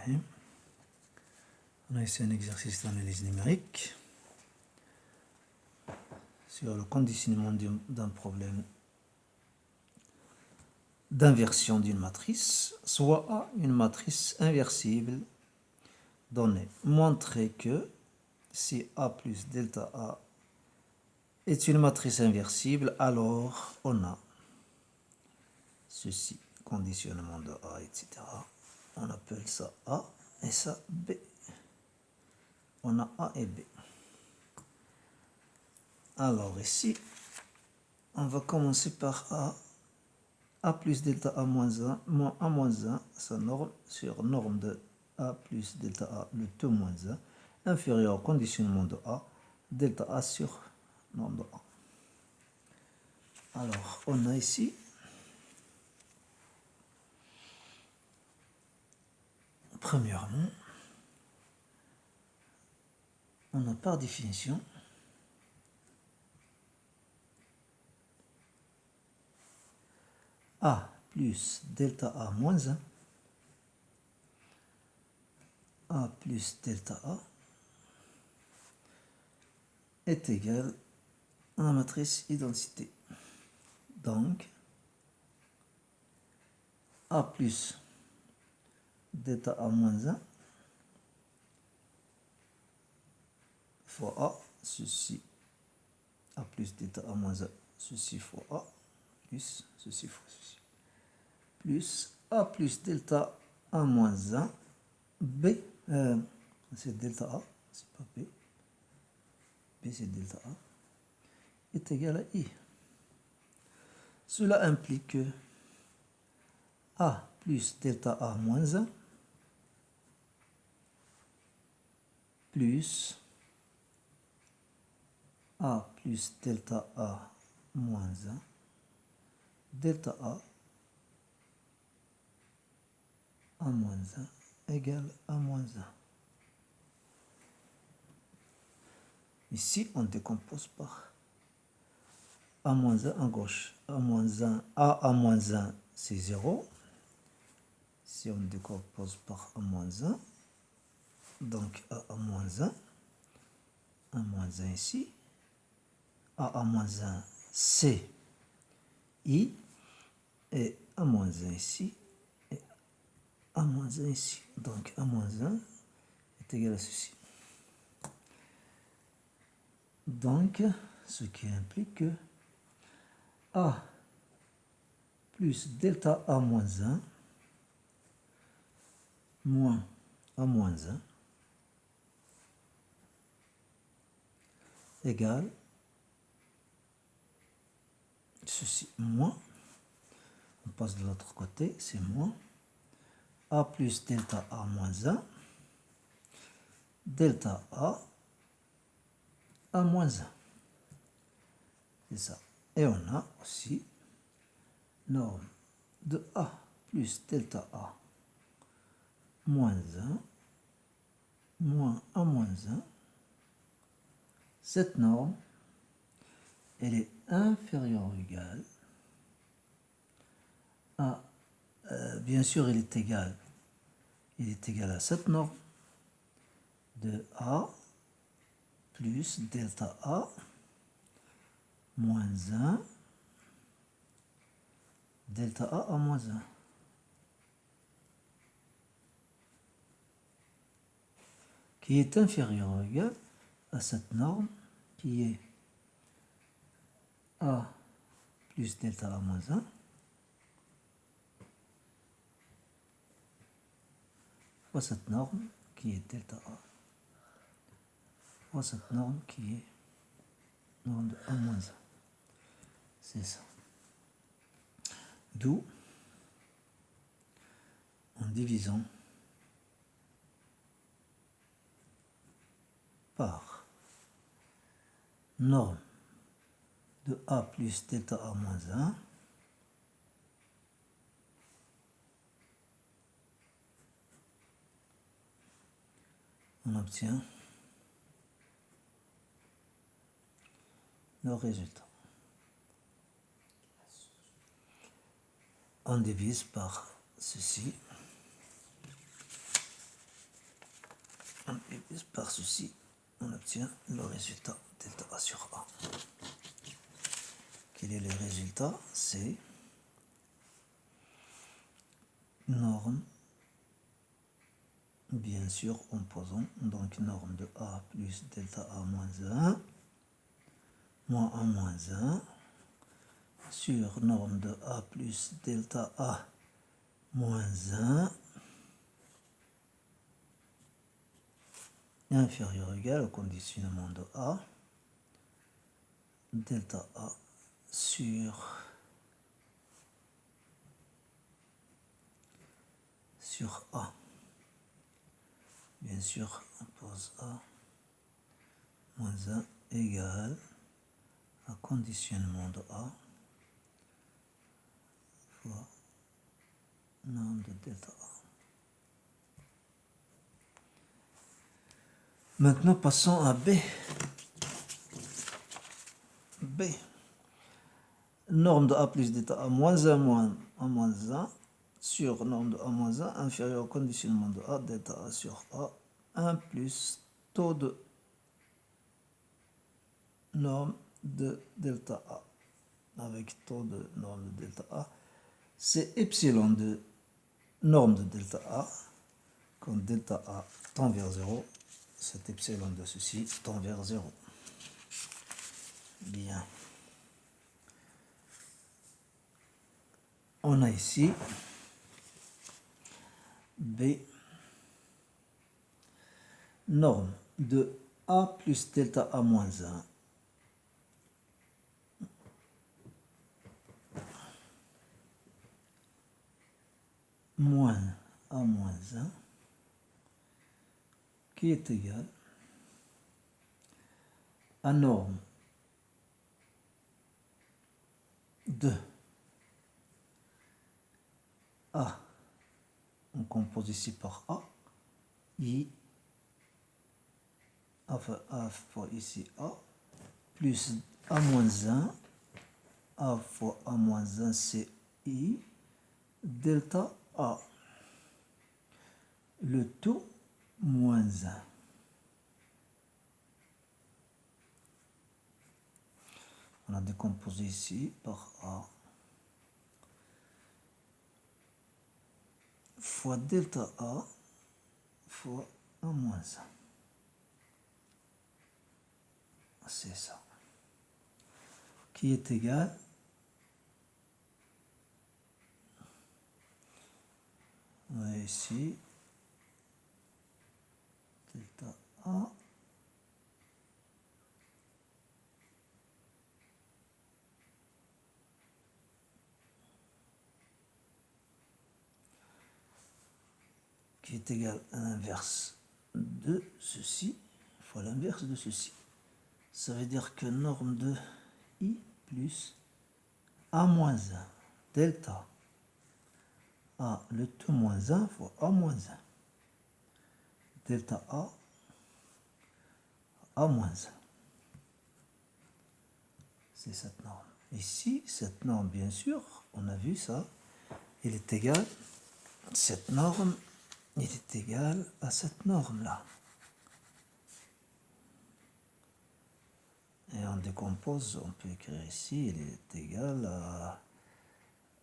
Bismillahirrahmanirrahim. On a ici un exercice d'analyse numérique sur le conditionnement d'un problème d'inversion d'une matrice, soit A, une matrice inversible donnée. Montrer que si A plus delta A est une matrice inversible, alors on a ceci, conditionnement de A, etc. On appelle ça A et ça B. On a A et B. Alors ici, on va commencer par A plus delta A moins 1, moins A moins 1, sa norme sur norme de A plus delta A, le tout moins 1, inférieur au conditionnement de A, delta A sur norme de A. Alors, on a ici premièrement, on a par définition A plus delta A moins 1, A plus delta A est égal à la matrice identité. Donc, A plus delta A moins 1 fois A, ceci, A plus delta A moins 1, ceci fois A, plus ceci fois ceci, plus A plus delta A moins 1, B, c'est delta A, c'est pas B, B c'est delta A, est égal à I. Cela implique que A plus delta A moins 1 plus A plus delta A moins 1, delta A moins 1 égale A moins 1. Ici, on décompose par A moins 1 à gauche. A moins 1, A moins 1, c'est 0. Si on décompose par A moins 1, donc A moins 1, A moins 1 ici, A moins 1, c'est I, et A moins 1 ici, et A moins 1 ici. Donc A moins 1 est égal à ceci. Donc, ce qui implique que A plus delta A moins 1 moins A moins 1 égale ceci, moins, on passe de l'autre côté, c'est moins A plus delta A moins 1, delta A moins 1. C'est ça. Et on a aussi norme de A plus delta A moins 1 moins A moins 1. Cette norme, elle est inférieure ou égale à, bien sûr, il est égal à cette norme de A plus delta A moins 1 delta A moins 1. Qui est inférieur ou égal à cette norme qui est A plus delta A moins 1 fois cette norme qui est delta A fois cette norme qui est norme de A moins 1. C'est ça. D'où, en divisant par norme de A plus delta A moins 1, on obtient le résultat. On divise par ceci. par ceci, on obtient le résultat delta A sur A. Quel est le résultat? C'est norme, bien sûr, en posant donc norme de A plus delta A moins 1, moins 1 moins 1, sur norme de A plus delta A moins 1, inférieur ou égal au conditionnement de A, delta A sur A. Bien sûr, on pose A moins 1 égale à conditionnement de A fois norme de delta A. Maintenant, passons à B. B. Norme de A plus delta A moins 1 moins 1 moins 1 sur norme de A moins 1 inférieur au conditionnement de A delta A sur A 1 plus taux de norme de delta A. Avec taux de norme de delta A, c'est epsilon de norme de delta A. Quand delta A tend vers 0, cet epsilon de ceci tend vers 0. Bien. On a ici B, norme de A plus delta A moins 1 moins A moins 1 qui est égal à norme de A, on compose ici par A, I, enfin A fois ici A, plus A moins 1, A fois A moins 1 c'est I, delta A, le tout moins 1. On a décomposé ici par A fois delta A fois A moins 1. C'est ça. Qui est égal ici delta A qui est égal à l'inverse de ceci fois l'inverse de ceci. Ça veut dire que norme de I plus A moins 1 delta A le tout moins 1 fois A moins 1 delta A moins 1. C'est cette norme. Ici, cette norme, bien sûr, on a vu ça, il est égal, cette norme, il est égal à cette norme-là. Et on décompose, on peut écrire ici, il est égal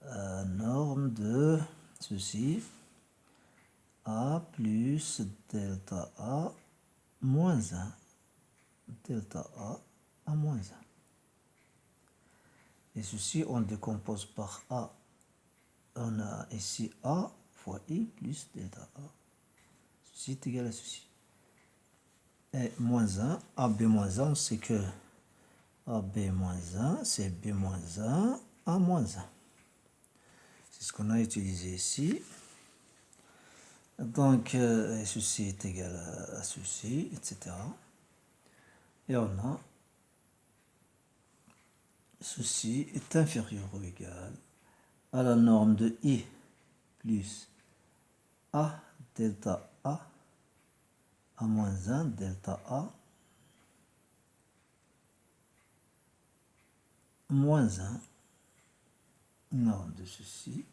à norme de ceci, A plus delta A moins 1, delta A moins 1. Et ceci, on décompose par A. On a ici A fois I plus delta A. Ceci est égal à ceci. Et moins 1, AB moins 1, c'est que AB moins 1, c'est B moins 1, A moins 1. C'est ce qu'on a utilisé ici. Donc, ceci est égal à ceci, etc. Et on a ceci est inférieur ou égal à la norme de I plus A delta A moins 1 delta A moins 1, norme de ceci,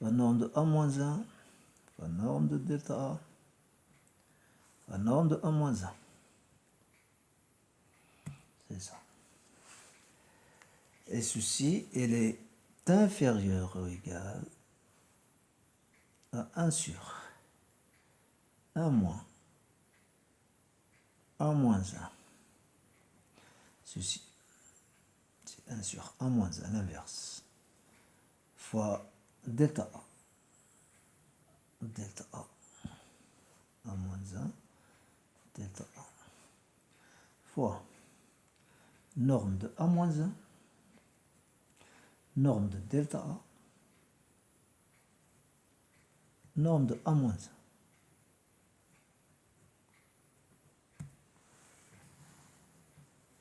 la norme de A moins 1, la norme de delta A La norme de 1 moins 1. C'est ça. Et ceci, elle est inférieure ou égale à 1 sur 1 moins 1 moins 1. Ceci, c'est 1 sur 1 moins 1, l'inverse, fois delta A. Delta A. 1 moins 1, delta A. Fois norme de A moins 1, norme de delta A, norme de A moins 1.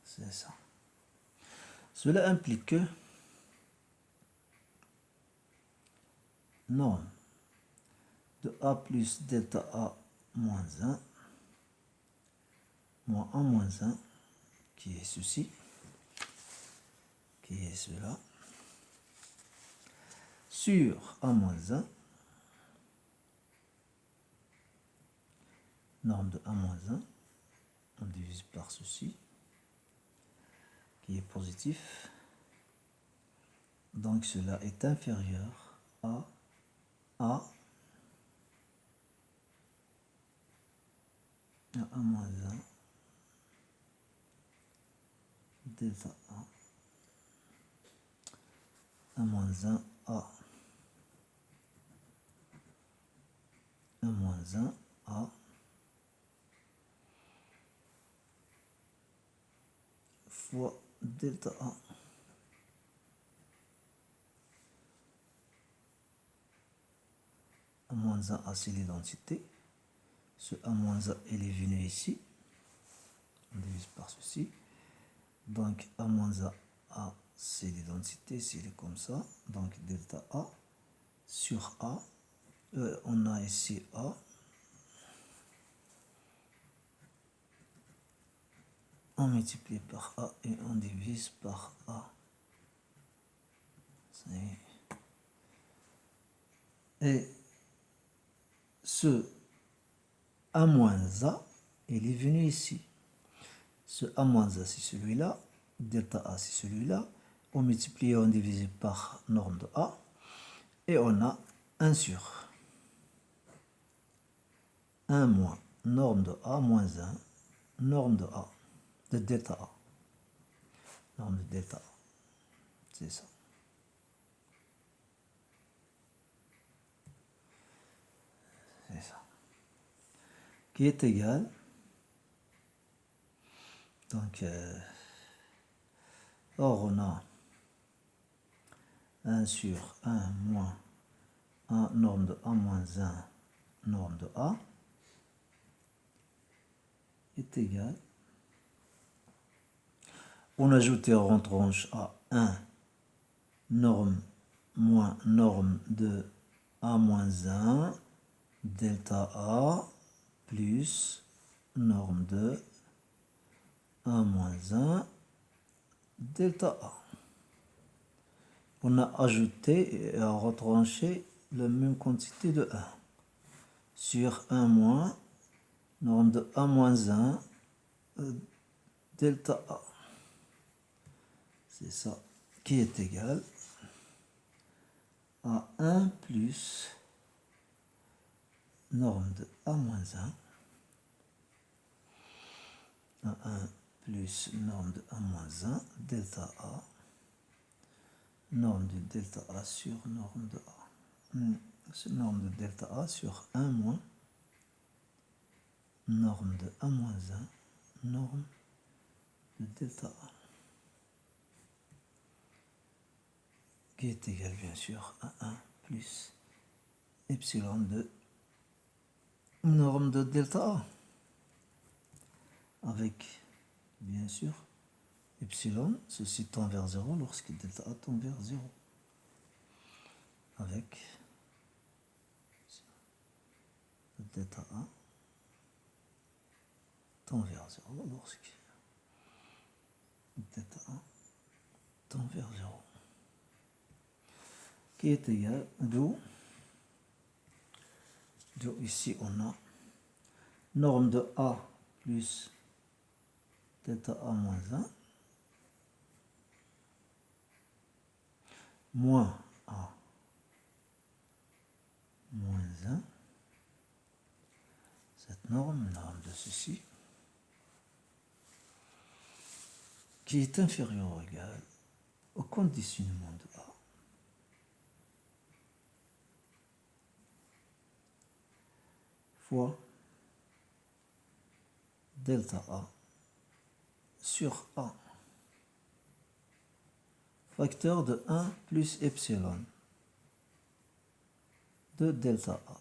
C'est ça. Cela implique que norme de A plus delta A moins 1, moins 1 moins 1, qui est ceci, qui est cela, sur A moins 1, norme de A moins 1, on divise par ceci, qui est positif. Donc cela est inférieur à A moins 1 delta A moins 1 A moins 1 A fois delta A moins 1 A, c'est l'identité. Ce A moins 1, il est venu ici. On divise par ceci. Donc A moins 1 A, c'est l'identité. C'est comme ça. Donc delta A sur A. On a ici A. On multiplie par A et on divise par A. Et ce A moins A, il est venu ici. Ce A moins A, c'est celui-là. Delta A, c'est celui-là. On multiplie et on divise par norme de A. Et on a 1 sur 1 moins norme de A moins 1, norme de A, de delta A. Norme de delta A. C'est ça. C'est ça. Qui est égal. Donc, or on a 1 sur 1 moins 1 norme de A moins 1 norme de A est égal. On ajoute en retranche à 1 norme moins norme de A moins 1 delta A plus norme de A moins 1 delta A. On a ajouté et retranché la même quantité de 1 sur 1 moins norme de A moins 1 delta A. C'est ça qui est égal à 1 plus norme de A moins 1 à 1 plus norme de A moins 1 delta A, norme de delta A sur norme de A. Norme de delta A sur 1 moins norme de A moins 1 norme de delta A, qui est égal bien sûr à 1 plus epsilon de norme de delta A, avec bien sûr epsilon, ceci tend vers 0 lorsque delta A tend vers 0, avec delta A tend vers 0 lorsque delta A tend vers 0, qui est égal d'où ici on a norme de A plus delta A moins 1 moins A moins 1, cette norme de ceci, qui est inférieur ou égal au conditionnement de A fois delta A sur A, facteur de 1 plus epsilon de delta A,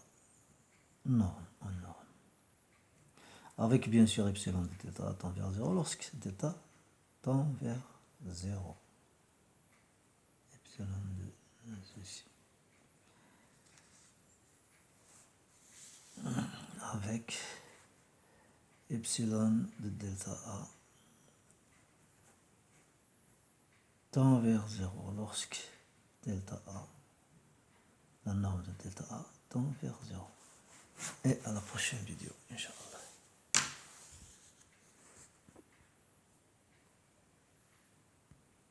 norme en norme, avec bien sûr epsilon de delta A tend vers 0 lorsque delta tend vers 0. Epsilon de ceci. Avec epsilon de delta A tend vers 0 lorsque delta A, la norme de delta A tend vers 0. Et à la prochaine vidéo, Inch'Allah.